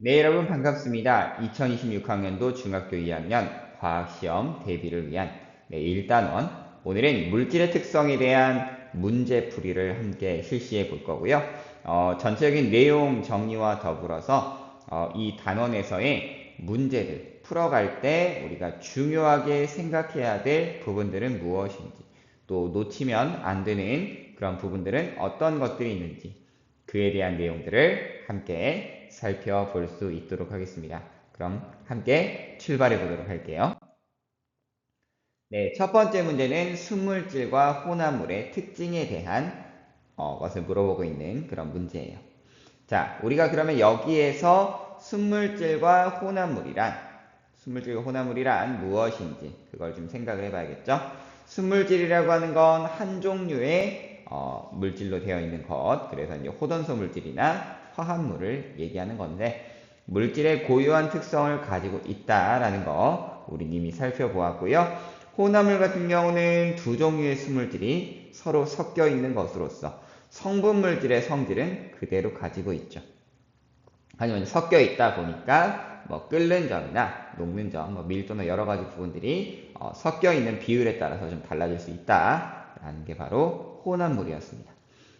네, 여러분 반갑습니다. 2026학년도 중학교 2학년 과학시험 대비를 위한 1단원. 오늘은 물질의 특성에 대한 문제풀이를 함께 실시해 볼 거고요. 전체적인 내용 정리와 더불어서 이 단원에서의 문제들 풀어갈 때 우리가 중요하게 생각해야 될 부분들은 무엇인지, 또 놓치면 안 되는 그런 부분들은 어떤 것들이 있는지, 그에 대한 내용들을 함께 살펴볼 수 있도록 하겠습니다. 그럼 함께 출발해 보도록 할게요. 네, 첫 번째 문제는 순물질과 혼합물의 특징에 대한 것을 물어보고 있는 그런 문제예요. 자, 우리가 그러면 여기에서 순물질과 혼합물이란 무엇인지 그걸 좀 생각을 해봐야겠죠. 순물질이라고 하는 건 한 종류의 물질로 되어 있는 것, 그래서 이제 호돈소 물질이나 화합물을 얘기하는 건데, 물질의 고유한 특성을 가지고 있다라는 거 우리 이미 살펴보았고요. 혼합물 같은 경우는 두 종류의 순물질이 서로 섞여 있는 것으로서 성분 물질의 성질은 그대로 가지고 있죠. 하지만 섞여 있다 보니까 뭐 끓는 점이나 녹는 점, 밀도나 여러 가지 부분들이 섞여 있는 비율에 따라서 좀 달라질 수 있다라는 게 바로 혼합물이었습니다.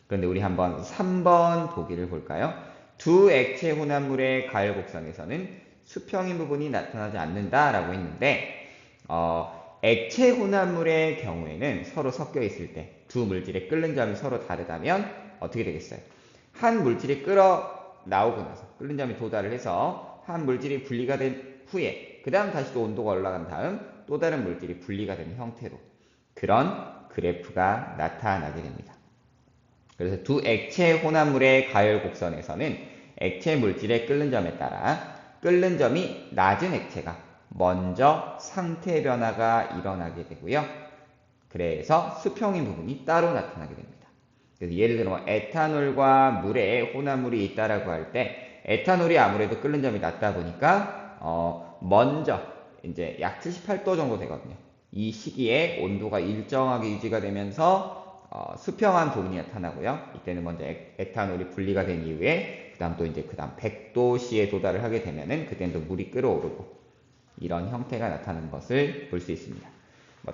그런데 우리 한번 3번 보기를 볼까요? 두 액체 혼합물의 가열 곡선에서는 수평인 부분이 나타나지 않는다라고 했는데, 액체 혼합물의 경우에는 서로 섞여 있을 때 두 물질의 끓는 점이 서로 다르다면 어떻게 되겠어요? 한 물질이 끓어 나오고 나서 끓는 점이 도달을 해서 한 물질이 분리가 된 후에 그 다음 다시 또 온도가 올라간 다음 또 다른 물질이 분리가 되는 형태로 그런 그래프가 나타나게 됩니다. 그래서 두 액체 혼합물의 가열 곡선에서는 액체 물질의 끓는 점에 따라 끓는 점이 낮은 액체가 먼저 상태 변화가 일어나게 되고요. 그래서 수평인 부분이 따로 나타나게 됩니다. 그래서 예를 들어 에탄올과 물에 혼합물이 있다라고 할 때 에탄올이 아무래도 끓는 점이 낮다 보니까 먼저 이제 약 78도 정도 되거든요. 이 시기에 온도가 일정하게 유지가 되면서 수평한 부분이 나타나고요. 이때는 먼저 에탄올이 분리가 된 이후에 그다음 100도씨에 도달을 하게 되면은 그때는 또 물이 끓어오르고 이런 형태가 나타나는 것을 볼 수 있습니다.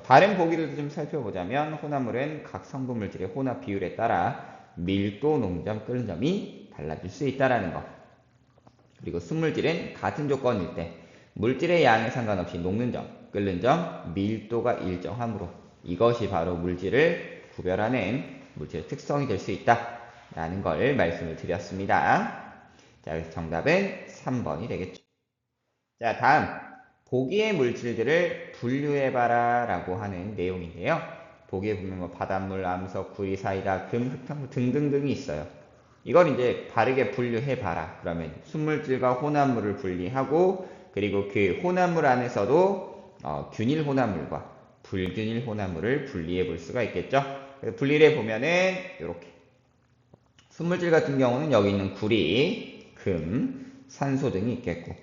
다른 보기를 좀 살펴보자면 혼합물은 각 성분 물질의 혼합 비율에 따라 밀도, 녹점, 끓는 점이 달라질 수 있다는 것. 그리고 순물질은 같은 조건일 때 물질의 양에 상관없이 녹는 점, 끓는 점, 밀도가 일정하므로 이것이 바로 물질을 구별하는 물질의 특성이 될 수 있다라는 걸 말씀을 드렸습니다. 자, 그래서 정답은 3번이 되겠죠. 자, 다음 보기의 물질들을 분류해봐라 라고 하는 내용인데요. 보기에 보면 바닷물, 암석, 구리, 사이다, 금, 흙탕물 등등등이 있어요. 이걸 이제 바르게 분류해봐라. 그러면 순물질과 혼합물을 분리하고, 그리고 그 혼합물 안에서도 균일 혼합물과 불균일 혼합물을 분리해 볼 수가 있겠죠. 그래서 분리를 해보면은 이렇게 순물질 같은 경우는 여기 있는 구리, 금, 산소 등이 있겠고,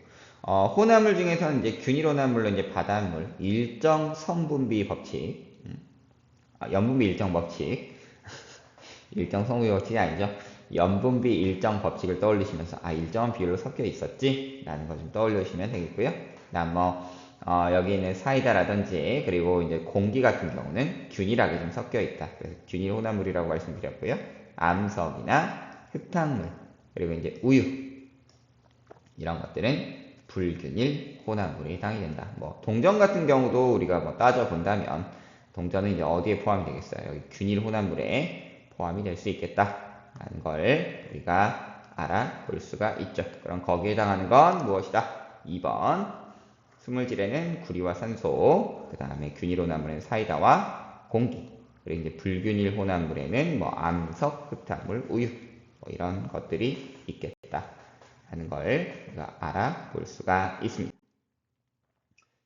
혼합물 중에서는 이제 균일 혼합물로 이제 바닷물, 일정 성분비 법칙, 염분비 일정 법칙, 일정 성분비 법칙이 아니죠. 염분비 일정 법칙을 떠올리시면서 일정한 비율로 섞여 있었지 라는 걸 좀 떠올리시면 되겠고요. 그다음 여기 있는 사이다라든지 그리고 이제 공기 같은 경우는 균일하게 좀 섞여 있다. 그래서 균일 혼합물이라고 말씀드렸고요. 암석이나 흙탕물 그리고 이제 우유 이런 것들은 불균일 혼합물에 해당이 된다. 동전 같은 경우도 우리가 따져 본다면 동전은 이제 어디에 포함이 되겠어요? 여기 균일 혼합물에 포함이 될 수 있겠다라는 걸 우리가 알아볼 수가 있죠. 그럼 거기에 해당하는 건 무엇이다? 2번 순물질에는 구리와 산소, 그 다음에 균일 혼합물에는 사이다와 공기, 그리고 이제 불균일 혼합물에는 암석, 흙탕물, 우유 이런 것들이 있겠다 하는 걸 우리가 알아볼 수가 있습니다.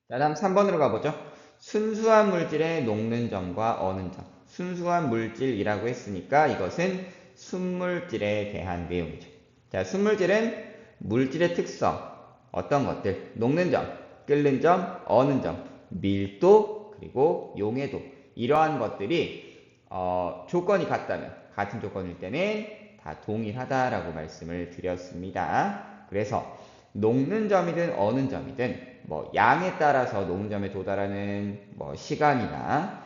자, 다음 3번으로 가보죠. 순수한 물질의 녹는 점과 어는 점. 순수한 물질이라고 했으니까 이것은 순물질에 대한 내용이죠. 자, 순물질은 물질의 특성, 어떤 것들, 녹는 점, 끓는 점, 어는 점, 밀도, 그리고 용해도 이러한 것들이 조건이 같다면, 같은 조건일 때는 다 동일하다라고 말씀을 드렸습니다. 그래서 녹는 점이든 어느 점이든 뭐 양에 따라서 녹는 점에 도달하는 뭐 시간이나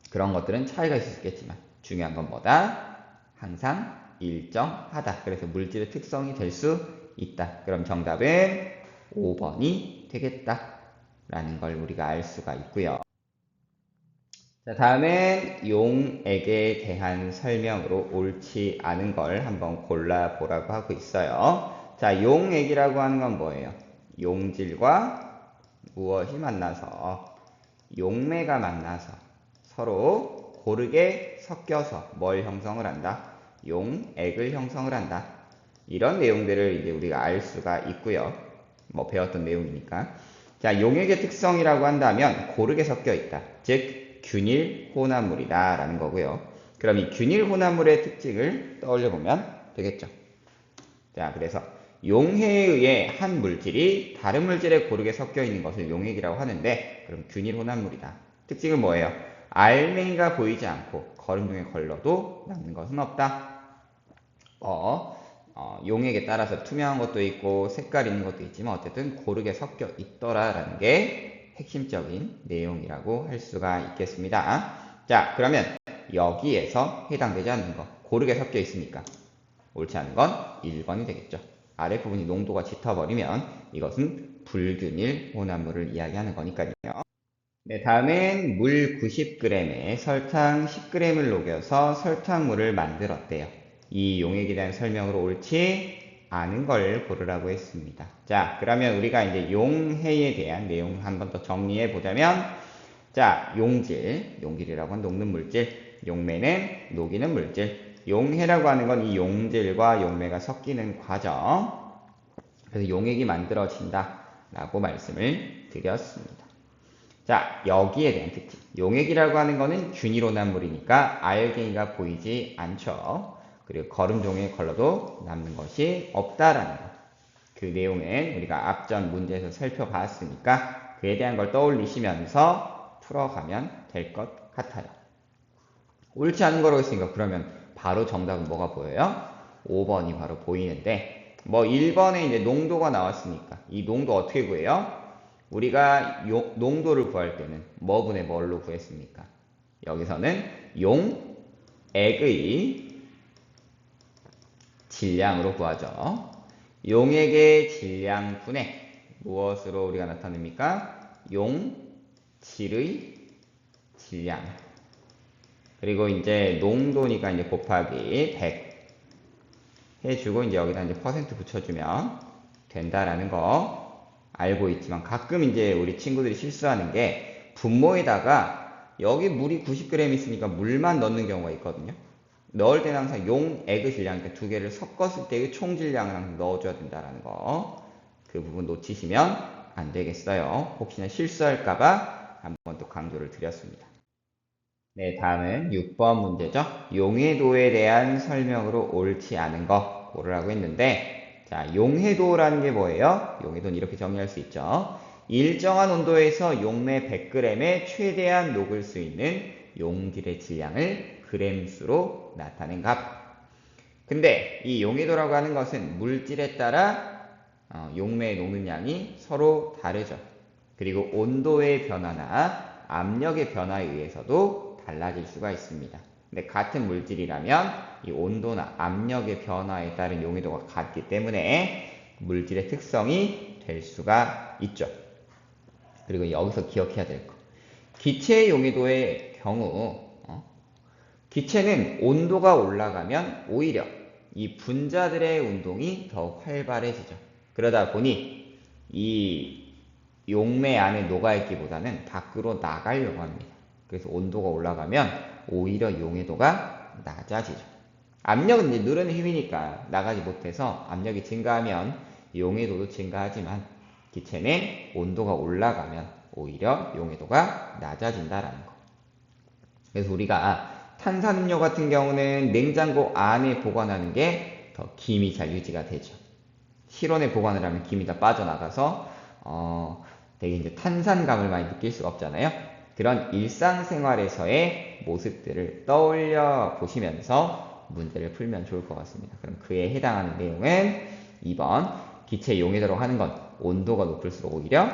그런 것들은 차이가 있을 수 있겠지만 중요한 건 뭐다? 항상 일정하다. 그래서 물질의 특성이 될 수 있다. 그럼 정답은 5번이 되겠다. 라는 걸 우리가 알 수가 있고요. 자, 다음은 용액에 대한 설명으로 옳지 않은 걸 한번 골라보라고 하고 있어요. 자, 용액이라고 하는 건 뭐예요? 용질과 무엇이 만나서 용매가 만나서 서로 고르게 섞여서 뭘 형성을 한다? 용액을 형성을 한다. 이런 내용들을 이제 우리가 알 수가 있고요. 뭐 배웠던 내용이니까. 자, 용액의 특성이라고 한다면 고르게 섞여 있다. 즉 균일 혼합물이다 라는 거고요. 그럼 이 균일 혼합물의 특징을 떠올려 보면 되겠죠. 자, 그래서 용해에 의해 한 물질이 다른 물질에 고르게 섞여 있는 것을 용액이라고 하는데, 그럼 균일 혼합물이다. 특징은 뭐예요? 알맹이가 보이지 않고 거름 중에 걸러도 남는 것은 없다. 용액에 따라서 투명한 것도 있고 색깔 있는 것도 있지만 어쨌든 고르게 섞여 있더라라는 게 핵심적인 내용이라고 할 수가 있겠습니다. 자, 그러면 여기에서 해당되지 않는 거, 고르게 섞여 있으니까 옳지 않은 건 1번이 되겠죠. 아래 부분이 농도가 짙어버리면 이것은 불균일 혼합물을 이야기하는 거니까요. 네, 다음엔 물 90g에 설탕 10g을 녹여서 설탕물을 만들었대요. 이 용액에 대한 설명으로 옳지 않은 걸 고르라고 했습니다. 자, 그러면 우리가 이제 용해에 대한 내용 한 번 더 정리해 보자면, 자, 용질이라고 하는 녹는 물질, 용매는 녹이는 물질, 용해라고 하는 건 이 용질과 용매가 섞이는 과정, 그래서 용액이 만들어진다라고 말씀을 드렸습니다. 자, 여기에 대한 특징. 용액이라고 하는 거는 균일혼합물이니까 알갱이가 보이지 않죠. 그리고 거름종에 걸러도 남는 것이 없다라는 거. 그 내용은 우리가 앞전 문제에서 살펴봤으니까 그에 대한 걸 떠올리시면서 풀어가면 될 것 같아요. 옳지 않은 거라고 했으니까 그러면 바로 정답은 뭐가 보여요? 5번이 바로 보이는데, 뭐 1번에 이제 농도가 나왔으니까 이 농도 어떻게 구해요? 우리가 농도를 구할 때는 뭐분의 뭘로 구했습니까? 여기서는 용액의 질량으로 구하죠. 용액의 질량분의 무엇으로 우리가 나타냅니까? 용질의 질량. 그리고 이제 농도니까 이제 곱하기 100 해주고 이제 여기다 이제 퍼센트 붙여주면 된다라는 거 알고 있지만, 가끔 이제 우리 친구들이 실수하는 게 분모에다가 여기 물이 90g 있으니까 물만 넣는 경우가 있거든요. 넣을 때는 항상 용액의 질량, 그러니까 두 개를 섞었을 때의 총 질량을 항상 넣어줘야 된다라는 거, 그 부분 놓치시면 안 되겠어요. 혹시나 실수할까봐 한번 또 강조를 드렸습니다. 네, 다음은 6번 문제죠. 용해도에 대한 설명으로 옳지 않은 거 고르라고 했는데, 자, 용해도라는 게 뭐예요? 용해도는 이렇게 정리할 수 있죠. 일정한 온도에서 용매 100g에 최대한 녹을 수 있는 용질의 질량을 그램수로 나타낸 값. 근데 이 용해도라고 하는 것은 물질에 따라 용매에 녹는 양이 서로 다르죠. 그리고 온도의 변화나 압력의 변화에 의해서도 달라질 수가 있습니다. 근데 같은 물질이라면 이 온도나 압력의 변화에 따른 용해도가 같기 때문에 물질의 특성이 될 수가 있죠. 그리고 여기서 기억해야 될 거. 기체의 용해도의 경우, 기체는 온도가 올라가면 오히려 이 분자들의 운동이 더 활발해지죠. 그러다 보니 이 용매 안에 녹아있기보다는 밖으로 나가려고 합니다. 그래서 온도가 올라가면 오히려 용해도가 낮아지죠. 압력은 이제 누르는 힘이니까 나가지 못해서 압력이 증가하면 용해도도 증가하지만, 기체는 온도가 올라가면 오히려 용해도가 낮아진다라는 거. 그래서 우리가 탄산음료 같은 경우는 냉장고 안에 보관하는 게 더 김이 잘 유지가 되죠. 실온에 보관을 하면 김이 다 빠져나가서 되게 이제 탄산감을 많이 느낄 수가 없잖아요. 그런 일상생활에서의 모습들을 떠올려 보시면서 문제를 풀면 좋을 것 같습니다. 그럼 그에 해당하는 내용은 2번 기체 용해도라고 하는 건 온도가 높을수록 오히려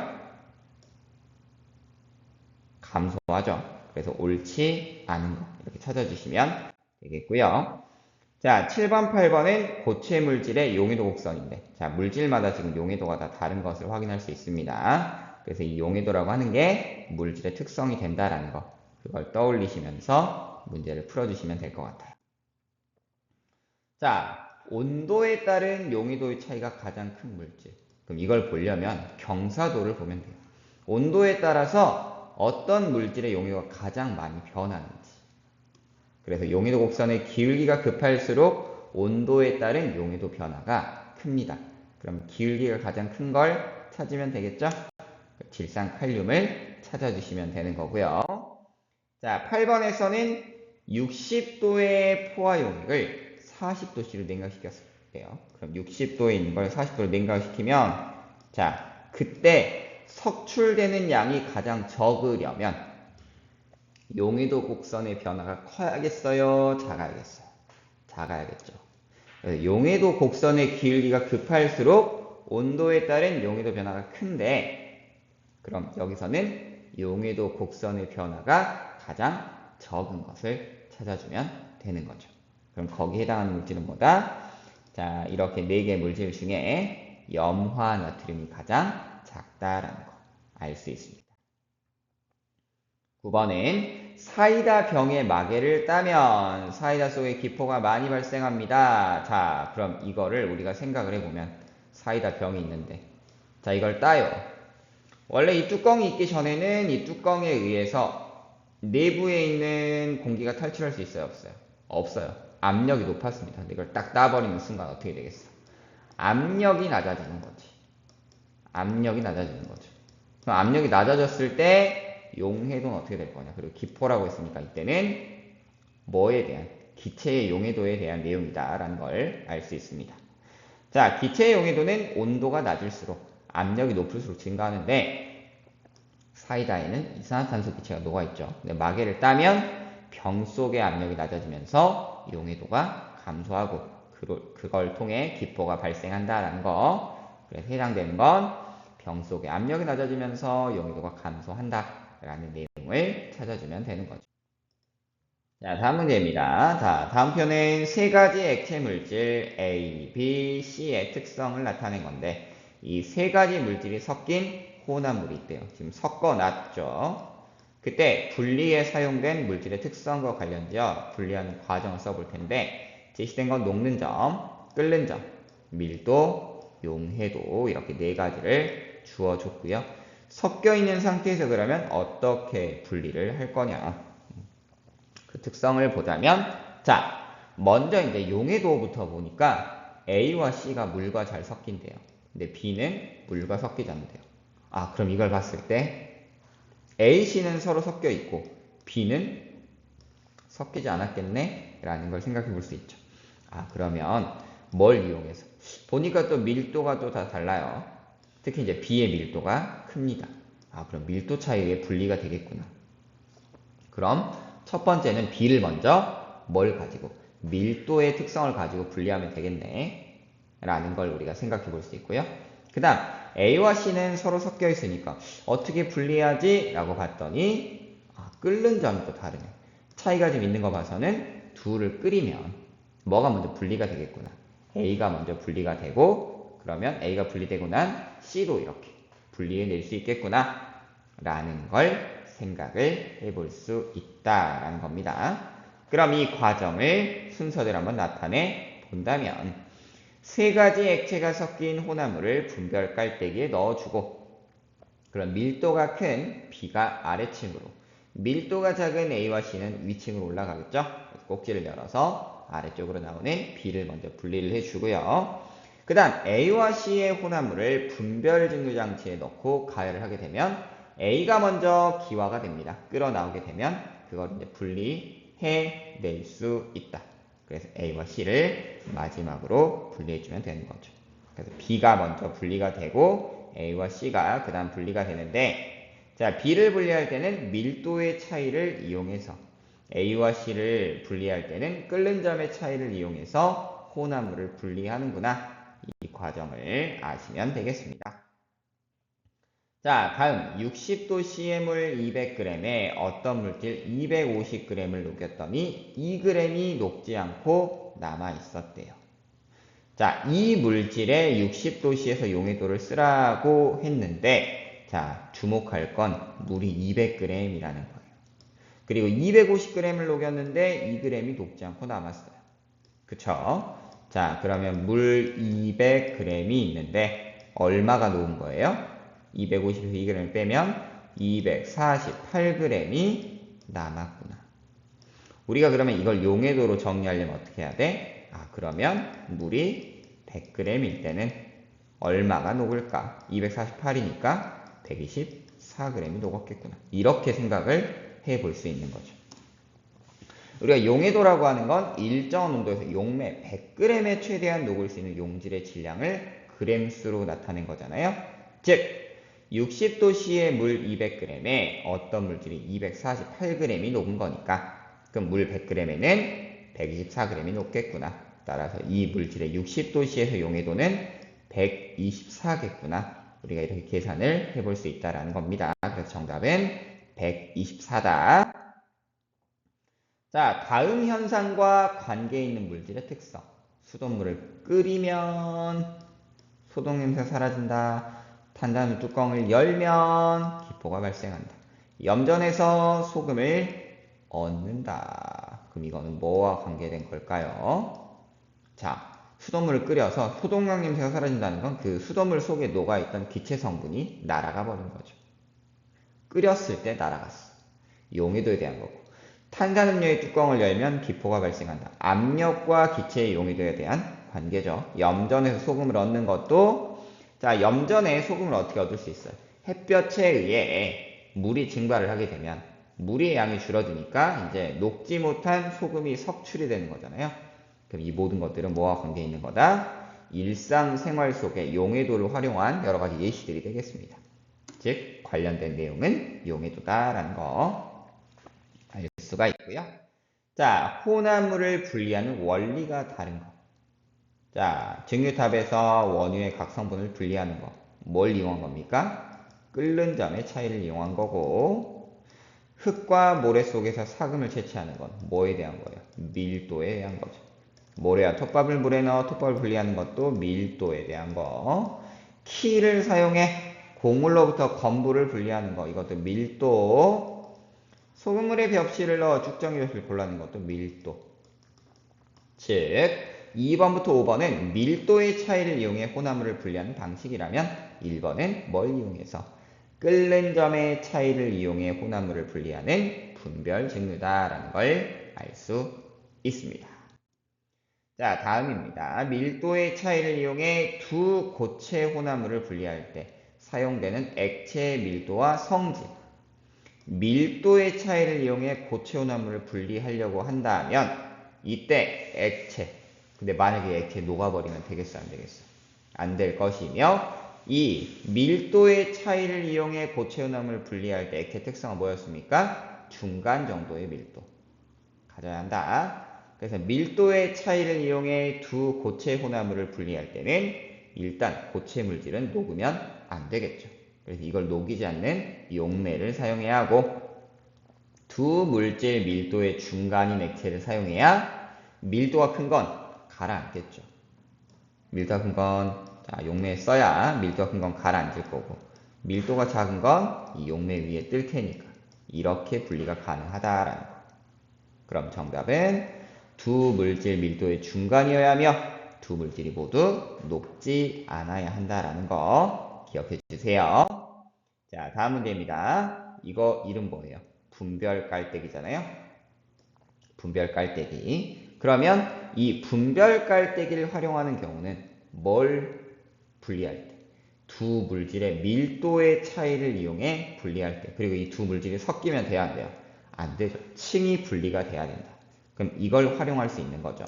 감소하죠. 그래서 옳지 않은 거 이렇게 찾아주시면 되겠고요. 자, 7번, 8번은 고체 물질의 용해도 곡선인데, 자, 물질마다 지금 용해도가 다 다른 것을 확인할 수 있습니다. 그래서 이 용해도라고 하는 게 물질의 특성이 된다라는 거, 그걸 떠올리시면서 문제를 풀어주시면 될 것 같아요. 자, 온도에 따른 용해도의 차이가 가장 큰 물질. 그럼 이걸 보려면 경사도를 보면 돼요. 온도에 따라서 어떤 물질의 용해도가 가장 많이 변하는지. 그래서 용해도 곡선의 기울기가 급할수록 온도에 따른 용해도 변화가 큽니다. 그럼 기울기가 가장 큰 걸 찾으면 되겠죠? 질산칼륨을 찾아주시면 되는 거고요. 자, 8번에서는 60도의 포화 용액을 40도씨로 냉각시켰어요. 그럼 60도에 있는 걸 40도로 냉각시키면, 자, 그때 석출되는 양이 가장 적으려면 용해도 곡선의 변화가 커야겠어요? 작아야겠어요? 작아야겠죠. 용해도 곡선의 기울기가 급할수록 온도에 따른 용해도 변화가 큰데, 그럼 여기서는 용해도 곡선의 변화가 가장 적은 것을 찾아주면 되는 거죠. 그럼 거기에 해당하는 물질은 뭐다? 자, 이렇게 4개 물질 중에 염화나트륨이 가장 작다라는 거 알 수 있습니다. 9번은 사이다 병에 마개를 따면 사이다 속에 기포가 많이 발생합니다. 자, 그럼 이거를 우리가 생각을 해보면 사이다 병이 있는데, 자, 이걸 따요. 원래 이 뚜껑이 있기 전에는 이 뚜껑에 의해서 내부에 있는 공기가 탈출할 수 있어요? 없어요? 없어요. 압력이 높았습니다. 근데 이걸 딱 따버리는 순간 어떻게 되겠어? 압력이 낮아지는 거지. 압력이 낮아지는 거죠. 그럼 압력이 낮아졌을 때 용해도는 어떻게 될 거냐? 그리고 기포라고 했으니까 이때는 뭐에 대한? 기체의 용해도에 대한 내용이다 라는 걸 알 수 있습니다. 자, 기체의 용해도는 온도가 낮을수록 압력이 높을수록 증가하는데, 사이다에는 이산화탄소 기체가 녹아있죠. 근데 마개를 따면 병 속의 압력이 낮아지면서 용해도가 감소하고 그걸 통해 기포가 발생한다라는 거. 그래서 해당되는 건 병 속의 압력이 낮아지면서 용해도가 감소한다라는 내용을 찾아주면 되는 거죠. 자, 다음 문제입니다. 자, 다음 표는 세 가지 액체 물질 A, B, C의 특성을 나타낸 건데, 이 세 가지 물질이 섞인 혼합물이 있대요. 지금 섞어놨죠. 그때 분리에 사용된 물질의 특성과 관련지어 분리하는 과정을 써볼 텐데, 제시된 건 녹는 점, 끓는 점, 밀도, 용해도 이렇게 네 가지를 주어줬고요. 섞여 있는 상태에서 그러면 어떻게 분리를 할 거냐? 그 특성을 보자면, 자, 먼저 이제 용해도부터 보니까 A와 C가 물과 잘 섞인대요. 근데 B는 물과 섞이지 않는데요. 아, 그럼 이걸 봤을 때 A, C는 서로 섞여 있고 B는 섞이지 않았겠네? 라는 걸 생각해 볼 수 있죠. 아, 그러면 뭘 이용해서? 보니까 또 밀도가 또 다 달라요. 특히 이제 B의 밀도가 큽니다. 아, 그럼 밀도 차이에 분리가 되겠구나. 그럼 첫 번째는 B를 먼저 뭘 가지고? 밀도의 특성을 가지고 분리하면 되겠네. 라는 걸 우리가 생각해 볼 수 있고요. 그 다음 A와 C는 서로 섞여 있으니까 어떻게 분리하지? 라고 봤더니 끓는 점이 또 다르네. 차이가 좀 있는 거 봐서는 둘을 끓이면 뭐가 먼저 분리가 되겠구나. A가 먼저 분리가 되고, 그러면 A가 분리되고 난 C도 이렇게 분리해낼 수 있겠구나 라는 걸 생각을 해볼 수 있다라는 겁니다. 그럼 이 과정을 순서대로 한번 나타내 본다면, 세 가지 액체가 섞인 혼합물을 분별 깔때기에 넣어주고, 그럼 밀도가 큰 B가 아래층으로, 밀도가 작은 A와 C는 위층으로 올라가겠죠? 꼭지를 열어서 아래쪽으로 나오는 B를 먼저 분리를 해주고요. 그 다음 A와 C의 혼합물을 분별 증류 장치에 넣고 가열을 하게 되면 A가 먼저 기화가 됩니다. 끌어나오게 되면 그걸 이제 분리해낼 수 있다. 그래서 A와 C를 마지막으로 분리해주면 되는 거죠. 그래서 B가 먼저 분리가 되고 A와 C가 그 다음 분리가 되는데, 자, B를 분리할 때는 밀도의 차이를 이용해서, A와 C를 분리할 때는 끓는 점의 차이를 이용해서 혼합물을 분리하는구나. 이 과정을 아시면 되겠습니다. 자, 다음 60도씨의 물 200g에 어떤 물질 250g을 녹였더니 2g이 녹지 않고 남아 있었대요. 자, 이 물질의 60도씨에서 용해도를 쓰라고 했는데, 자, 주목할 건 물이 200g이라는 거예요. 그리고 250g을 녹였는데 2g이 녹지 않고 남았어요. 그쵸? 자, 그러면 물 200g이 있는데 얼마가 녹은 거예요? 250에서 2g 빼면 248g이 남았구나. 우리가 그러면 이걸 용해도로 정리하려면 어떻게 해야 돼? 아, 그러면 물이 100g일 때는 얼마가 녹을까? 248이니까 124g이 녹았겠구나. 이렇게 생각을 해볼 수 있는 거죠. 우리가 용해도라고 하는 건 일정한 온도에서 용매 100g에 최대한 녹을 수 있는 용질의 질량을 g수로 나타낸 거잖아요. 즉 60도씨의 물 200g에 어떤 물질이 248g이 녹은 거니까 그럼 물 100g에는 124g이 녹겠구나. 따라서 이 물질의 60도씨에서 용해도는 124겠구나. 우리가 이렇게 계산을 해볼 수 있다는 겁니다. 그래서 정답은 124다. 자, 다음 현상과 관계 있는 물질의 특성. 수돗물을 끓이면 소독 냄새 사라진다. 탄산수 뚜껑을 열면 기포가 발생한다. 염전에서 소금을 얻는다. 그럼 이거는 뭐와 관계된 걸까요? 자, 수돗물을 끓여서 소독약 냄새가 사라진다는 건 그 수돗물 속에 녹아있던 기체 성분이 날아가 버린 거죠. 끓였을 때 날아갔어. 용해도에 대한 거고. 탄산음료의 뚜껑을 열면 기포가 발생한다. 압력과 기체의 용해도에 대한 관계죠. 염전에서 소금을 얻는 것도, 자, 염전에 소금을 어떻게 얻을 수 있어요? 햇볕에 의해 물이 증발을 하게 되면 물의 양이 줄어드니까 이제 녹지 못한 소금이 석출이 되는 거잖아요. 그럼 이 모든 것들은 뭐와 관계 있는 거다? 일상생활 속에 용해도를 활용한 여러 가지 예시들이 되겠습니다. 즉 관련된 내용은 용해도다라는 거 알 수가 있고요. 자, 혼합물을 분리하는 원리가 다른 거. 자, 증류탑에서 원유의 각 성분을 분리하는 거. 뭘 이용한 겁니까? 끓는 점의 차이를 이용한 거고, 흙과 모래 속에서 사금을 채취하는 건 뭐에 대한 거예요? 밀도에 대한 거죠. 모래와 톱밥을 물에 넣어 톱밥을 분리하는 것도 밀도에 대한 거. 키를 사용해 곡물로부터 건부를 분리하는 거. 이것도 밀도. 소금물에 벽실을 넣어 쭉정이 벽실을 골라내는 것도 밀도. 즉 2번부터 5번은 밀도의 차이를 이용해 혼합물을 분리하는 방식이라면 1번은 뭘 이용해서 끓는 점의 차이를 이용해 혼합물을 분리하는 분별 증류다라는 걸 알 수 있습니다. 자, 다음입니다. 밀도의 차이를 이용해 두 고체 혼합물을 분리할 때 사용되는 액체의 밀도와 성질. 밀도의 차이를 이용해 고체 혼합물을 분리하려고 한다면 이때 액체, 근데 만약에 액체 녹아버리면 되겠어 안 되겠어? 안 될 것이며 이 밀도의 차이를 이용해 고체 혼합물을 분리할 때 액체 특성은 뭐였습니까? 중간 정도의 밀도 가져야 한다. 그래서 밀도의 차이를 이용해 두 고체 혼합물을 분리할 때는 일단 고체 물질은 녹으면 안 되겠죠. 그래서 이걸 녹이지 않는 용매를 사용해야 하고 두 물질 밀도의 중간인 액체를 사용해야 밀도가 큰 건 가라앉겠죠. 밀도가 큰 건 용매에 써야 밀도가 큰 건 가라앉을 거고 밀도가 작은 건 이 용매 위에 뜰 테니까 이렇게 분리가 가능하다라는 거. 그럼 정답은 두 물질 밀도의 중간이어야 하며 두 물질이 모두 녹지 않아야 한다라는 거 기억해 주세요. 자, 다음 문제입니다. 이거 이름 뭐예요? 분별 깔때기잖아요. 분별 깔때기. 그러면 이 분별 깔때기를 활용하는 경우는 뭘 분리할 때? 두 물질의 밀도의 차이를 이용해 분리할 때. 그리고 이 두 물질이 섞이면 돼야 안 돼요? 안 되죠. 층이 분리가 돼야 된다. 그럼 이걸 활용할 수 있는 거죠.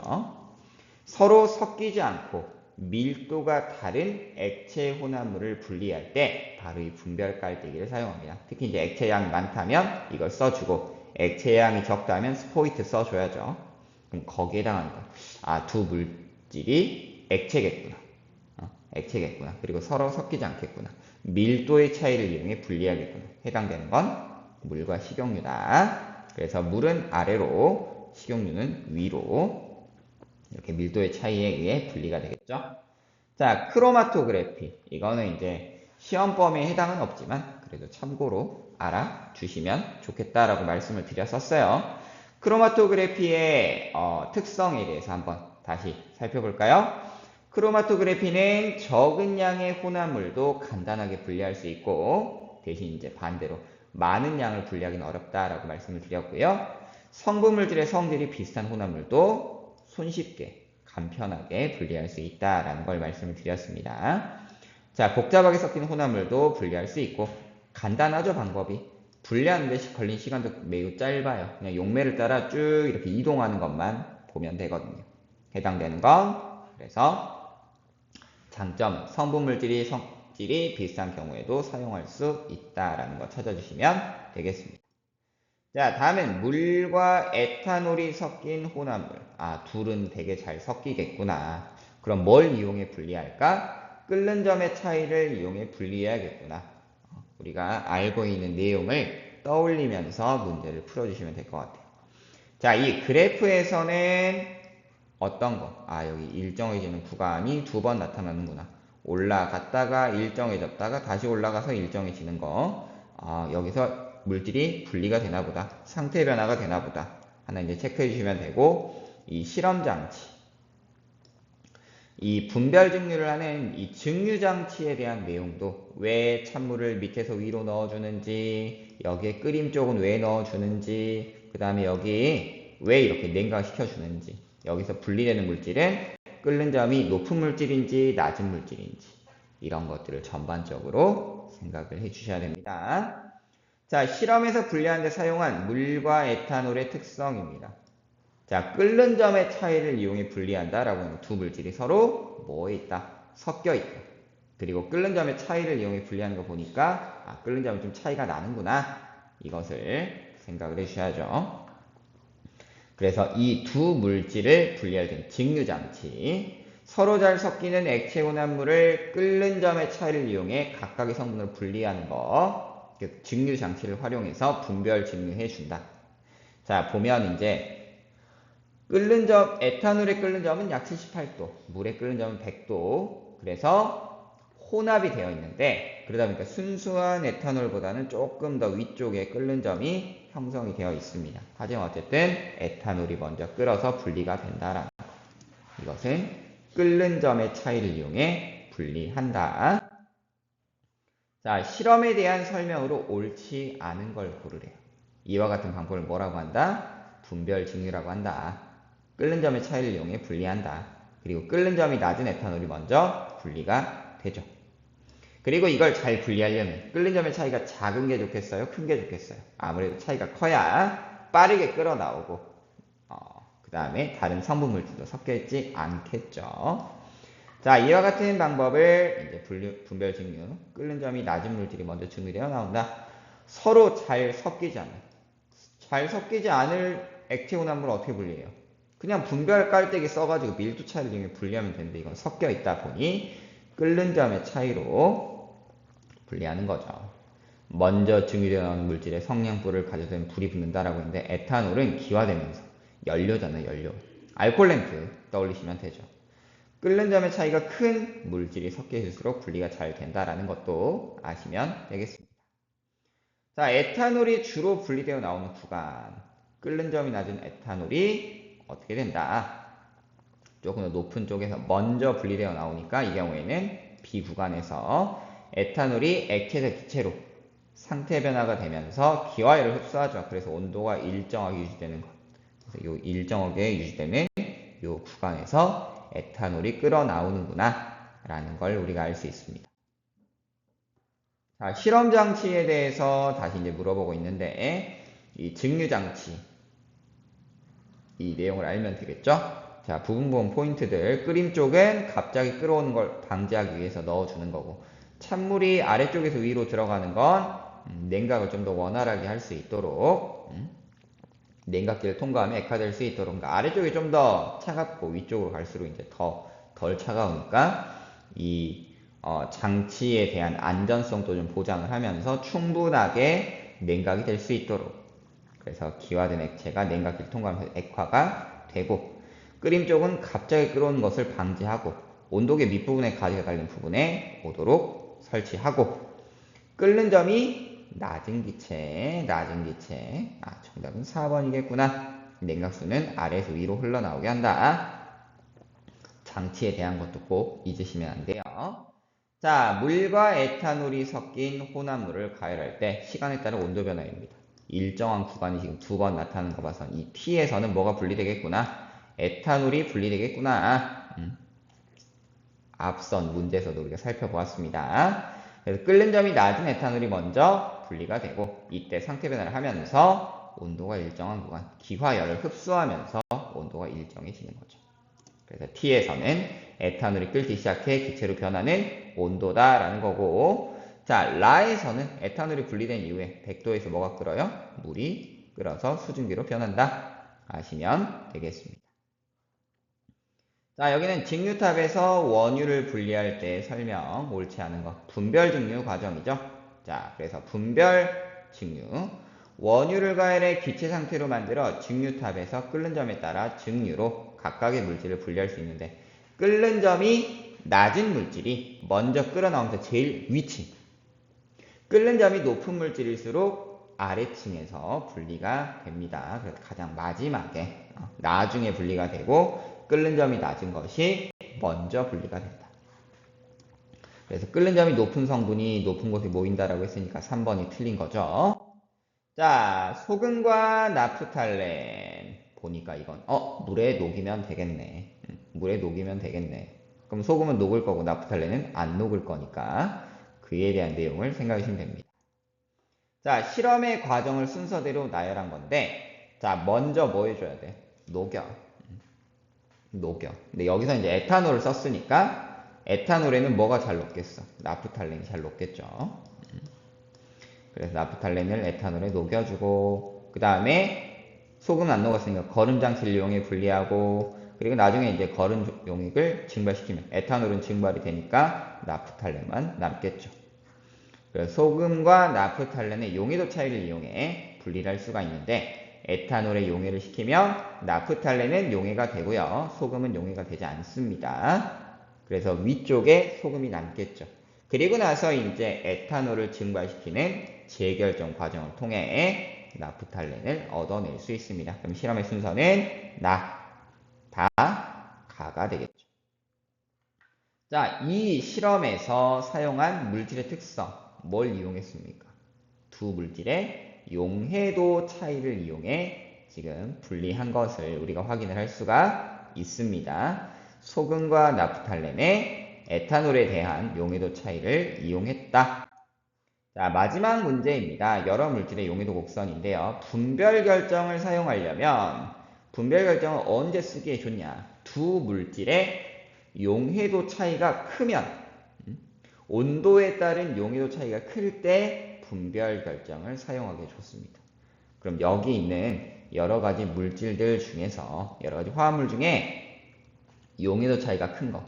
서로 섞이지 않고 밀도가 다른 액체 혼합물을 분리할 때 바로 이 분별 깔때기를 사용합니다. 특히 이제 액체 양이 많다면 이걸 써주고 액체 양이 적다면 스포이트 써줘야죠. 그럼 거기에 해당하는 거. 아, 두 물질이 액체겠구나. 액체겠구나. 그리고 서로 섞이지 않겠구나. 밀도의 차이를 이용해 분리하겠구나. 해당되는 건 물과 식용유다. 그래서 물은 아래로, 식용유는 위로 이렇게 밀도의 차이에 의해 분리가 되겠죠. 자, 크로마토그래피. 이거는 이제 시험 범위에 해당은 없지만 그래도 참고로 알아주시면 좋겠다라고 말씀을 드렸었어요. 크로마토그래피의 특성에 대해서 한번 다시 살펴볼까요? 크로마토그래피는 적은 양의 혼합물도 간단하게 분리할 수 있고 대신 이제 반대로 많은 양을 분리하기는 어렵다라고 말씀을 드렸고요. 성분물질의 성질이 비슷한 혼합물도 손쉽게 간편하게 분리할 수 있다라는 걸 말씀을 드렸습니다. 자, 복잡하게 섞인 혼합물도 분리할 수 있고 간단하죠, 방법이. 분리하는 데 걸린 시간도 매우 짧아요. 그냥 용매를 따라 쭉 이렇게 이동하는 것만 보면 되거든요. 해당되는 건 그래서 장점, 성분물질이 성질이 비슷한 경우에도 사용할 수 있다라는 거 찾아주시면 되겠습니다. 자, 다음엔 물과 에탄올이 섞인 혼합물. 아, 둘은 되게 잘 섞이겠구나. 그럼 뭘 이용해 분리할까? 끓는 점의 차이를 이용해 분리해야겠구나. 우리가 알고 있는 내용을 떠올리면서 문제를 풀어주시면 될 것 같아요. 자, 이 그래프에서는 어떤 거? 아, 여기 일정해지는 구간이 두 번 나타나는구나. 올라갔다가 일정해졌다가 다시 올라가서 일정해지는 거. 여기서 물질이 분리가 되나 보다. 상태 변화가 되나 보다. 하나 이제 체크해 주시면 되고, 이 실험 장치. 이 분별 증류를 하는 이 증류 장치에 대한 내용도 왜 찬물을 밑에서 위로 넣어주는지, 여기에 끓임 쪽은 왜 넣어주는지, 그 다음에 여기 왜 이렇게 냉각시켜주는지, 여기서 분리되는 물질은 끓는 점이 높은 물질인지 낮은 물질인지 이런 것들을 전반적으로 생각을 해 주셔야 됩니다. 자, 실험에서 분리하는 데 사용한 물과 에탄올의 특성입니다. 자, 끓는 점의 차이를 이용해 분리한다라고 하는 두 물질이 서로 뭐에 있다? 섞여 있다. 그리고 끓는 점의 차이를 이용해 분리하는 거 보니까 끓는 점은 좀 차이가 나는구나. 이것을 생각을 해 주셔야죠. 그래서 이 두 물질을 분리할 때는 직류장치, 서로 잘 섞이는 액체 혼합물을 끓는 점의 차이를 이용해 각각의 성분을 분리하는 거, 직류장치를 활용해서 분별 직류해 준다. 자, 보면 이제 끓는 점, 에탄올의 끓는 점은 약 78도, 물의 끓는 점은 100도. 그래서 혼합이 되어 있는데 그러다 보니까 순수한 에탄올보다는 조금 더 위쪽에 끓는 점이 형성이 되어 있습니다. 하지만 어쨌든 에탄올이 먼저 끓어서 분리가 된다라는 거. 이것은 끓는 점의 차이를 이용해 분리한다. 자, 실험에 대한 설명으로 옳지 않은 걸 고르래요. 이와 같은 방법을 뭐라고 한다? 분별 증류라고 한다. 끓는 점의 차이를 이용해 분리한다. 그리고 끓는 점이 낮은 에탄올이 먼저 분리가 되죠. 그리고 이걸 잘 분리하려면 끓는 점의 차이가 작은 게 좋겠어요? 큰 게 좋겠어요? 아무래도 차이가 커야 빠르게 끓어 나오고 그 다음에 다른 성분물질도 섞여 있지 않겠죠. 자, 이와 같은 방법을 이제 분별 증류, 끓는 점이 낮은 물질이 먼저 증류되어 나온다. 서로 잘 섞이지 않아요. 잘 섞이지 않을 액체 혼합물을 어떻게 분리해요? 그냥 분별 깔때기 써가지고 밀도 차이를 이용해 분리하면 되는데 이건 섞여 있다 보니 끓는 점의 차이로 분리하는 거죠. 먼저 증유되어 나오는 물질에 성냥불을 가져다 불이 붙는다라고 했는데 에탄올은 기화되면서 연료잖아요, 연료. 알코올 램프 떠올리시면 되죠. 끓는 점의 차이가 큰 물질이 섞여 있을수록 분리가 잘 된다라는 것도 아시면 되겠습니다. 자, 에탄올이 주로 분리되어 나오는 구간. 끓는 점이 낮은 에탄올이 어떻게 된다? 조금 더 높은 쪽에서 먼저 분리되어 나오니까 이 경우에는 B 구간에서 에탄올이 액체에서 기체로 상태 변화가 되면서 기화열을 흡수하죠. 그래서 온도가 일정하게 유지되는 것. 그래서 이 일정하게 유지되는 이 구간에서 에탄올이 끓어 나오는구나 라는 걸 우리가 알 수 있습니다. 자, 실험 장치에 대해서 다시 이제 물어보고 있는데 이 증류 장치 이 내용을 알면 되겠죠? 자, 부분 포인트들. 끓임 쪽은 갑자기 끓어오는 걸 방지하기 위해서 넣어주는 거고 찬물이 아래쪽에서 위로 들어가는 건 냉각을 좀 더 원활하게 할 수 있도록 냉각기를 통과하면 액화될 수 있도록 그러니까 아래쪽이 좀 더 차갑고 위쪽으로 갈수록 이제 덜 차가우니까 이 장치에 대한 안전성도 좀 보장을 하면서 충분하게 냉각이 될 수 있도록, 그래서 기화된 액체가 냉각기를 통과하면서 액화가 되고, 끓임 쪽은 갑자기 끓어오는 것을 방지하고 온도계 밑부분에 가지가 달린 부분에 오도록 설치하고, 끓는 점이 낮은 기체. 정답은 4번이겠구나. 냉각수는 아래에서 위로 흘러나오게 한다. 장치에 대한 것도 꼭 잊으시면 안 돼요. 자, 물과 에탄올이 섞인 혼합물을 가열할 때 시간에 따른 온도 변화입니다. 일정한 구간이 지금 두 번 나타나는 거 봐서 이 T에서는 뭐가 분리되겠구나? 에탄올이 분리되겠구나. 앞선 문제에서도 우리가 살펴보았습니다. 그래서 끓는 점이 낮은 에탄올이 먼저 분리가 되고, 이때 상태 변화를 하면서 온도가 일정한 구간, 기화열을 흡수하면서 온도가 일정해지는 거죠. 그래서 T에서는 에탄올이 끓기 시작해 기체로 변하는 온도다라는 거고, 자, 라에서는 에탄올이 분리된 이후에 100도에서 뭐가 끓어요? 물이 끓어서 수증기로 변한다. 아시면 되겠습니다. 자, 여기는 직류탑에서 원유를 분리할 때 설명 옳지 않은 것, 분별 직류 과정이죠. 자, 그래서 분별 직류, 원유를 가열해 기체 상태로 만들어 직류탑에서 끓는 점에 따라 증류로 각각의 물질을 분리할 수 있는데, 끓는 점이 낮은 물질이 먼저 끓어 나오면서 제일 위층, 끓는 점이 높은 물질일수록 아래층에서 분리가 됩니다. 그래서 가장 마지막에 나중에 분리가 되고, 끓는 점이 낮은 것이 먼저 분리가 된다. 그래서 끓는 점이 높은 성분이 높은 곳에 모인다라고 했으니까 3번이 틀린 거죠. 자, 소금과 나프탈렌 보니까 이건 물에 녹이면 되겠네. 물에 녹이면 되겠네. 그럼 소금은 녹을 거고 나프탈렌은 안 녹을 거니까 그에 대한 내용을 생각해 주시면 됩니다. 자, 실험의 과정을 순서대로 나열한 건데, 자, 먼저 뭐 해줘야 돼? 녹여. 근데 여기서 이제 에탄올을 썼으니까 에탄올에는 뭐가 잘 녹겠어? 나프탈렌이 잘 녹겠죠. 그래서 나프탈렌을 에탄올에 녹여주고, 그 다음에 소금 안 녹았으니까 거름 장치를 이용해 분리하고, 그리고 나중에 이제 거름 용액을 증발시키면 에탄올은 증발이 되니까 나프탈렌만 남겠죠. 그래서 소금과 나프탈렌의 용해도 차이를 이용해 분리를 할 수가 있는데, 에탄올에 용해를 시키면 나프탈렌은 용해가 되고요, 소금은 용해가 되지 않습니다. 그래서 위쪽에 소금이 남겠죠. 그리고 나서 이제 에탄올을 증발시키는 재결정 과정을 통해 나프탈렌을 얻어낼 수 있습니다. 그럼 실험의 순서는 가가 되겠죠. 자, 이 실험에서 사용한 물질의 특성, 뭘 이용했습니까? 두 물질의 용해도 차이를 이용해 지금 분리한 것을 우리가 확인을 할 수가 있습니다. 소금과 나프탈렌의 에탄올에 대한 용해도 차이를 이용했다. 자, 마지막 문제입니다. 여러 물질의 용해도 곡선인데요. 분별 결정을 사용하려면 분별 결정을 언제 쓰기에 좋냐? 두 물질의 용해도 차이가 크면, 온도에 따른 용해도 차이가 클 때 분별 결정을 사용하기 좋습니다. 그럼 여기 있는 여러 가지 물질들 중에서, 여러 가지 화합물 중에 용해도 차이가 큰 거.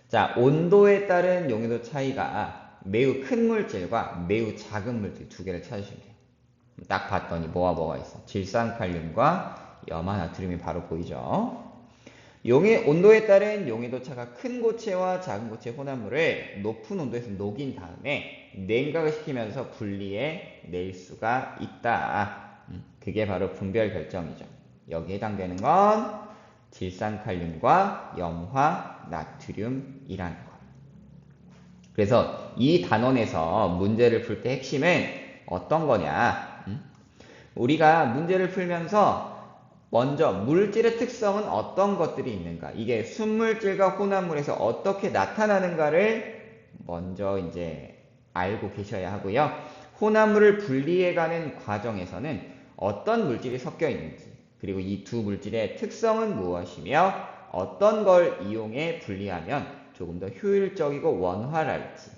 자, 온도에 따른 용해도 차이가 매우 큰 물질과 매우 작은 물질 두 개를 찾으시면 돼요. 딱 봤더니 뭐가 있어? 질산칼륨과 염화나트륨이 바로 보이죠? 온도에 따른 용해도 차가 큰 고체와 작은 고체 혼합물을 높은 온도에서 녹인 다음에 냉각을 시키면서 분리해 낼 수가 있다. 그게 바로 분별 결정이죠. 여기에 해당되는 건 질산칼륨과 염화나트륨이라는 거예요. 그래서 이 단원에서 문제를 풀 때 핵심은 어떤 거냐? 우리가 문제를 풀면서 먼저 물질의 특성은 어떤 것들이 있는가, 이게 순물질과 혼합물에서 어떻게 나타나는가를 먼저 이제 알고 계셔야 하고요. 혼합물을 분리해가는 과정에서는 어떤 물질이 섞여 있는지, 그리고 이 두 물질의 특성은 무엇이며 어떤 걸 이용해 분리하면 조금 더 효율적이고 원활할지,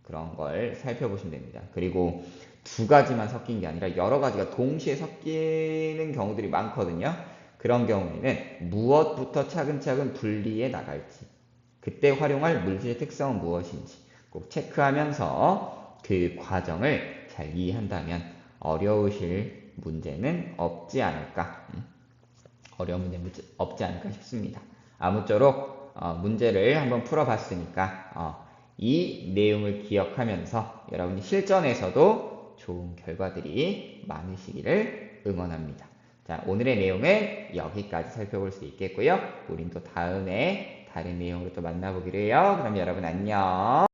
그런 걸 살펴보시면 됩니다. 그리고 두 가지만 섞인 게 아니라 여러 가지가 동시에 섞이는 경우들이 많거든요. 그런 경우에는 무엇부터 차근차근 분리해 나갈지, 그때 활용할 물질의 특성은 무엇인지 꼭 체크하면서 그 과정을 잘 이해한다면 어려우실 문제는 없지 않을까. 어려운 문제 없지 않을까 싶습니다. 아무쪼록 문제를 한번 풀어봤으니까 이 내용을 기억하면서 여러분이 실전에서도 좋은 결과들이 많으시기를 응원합니다. 자, 오늘의 내용은 여기까지 살펴볼 수 있겠고요. 우린 또 다음에 다른 내용으로 또 만나보기로 해요. 그럼 여러분 안녕.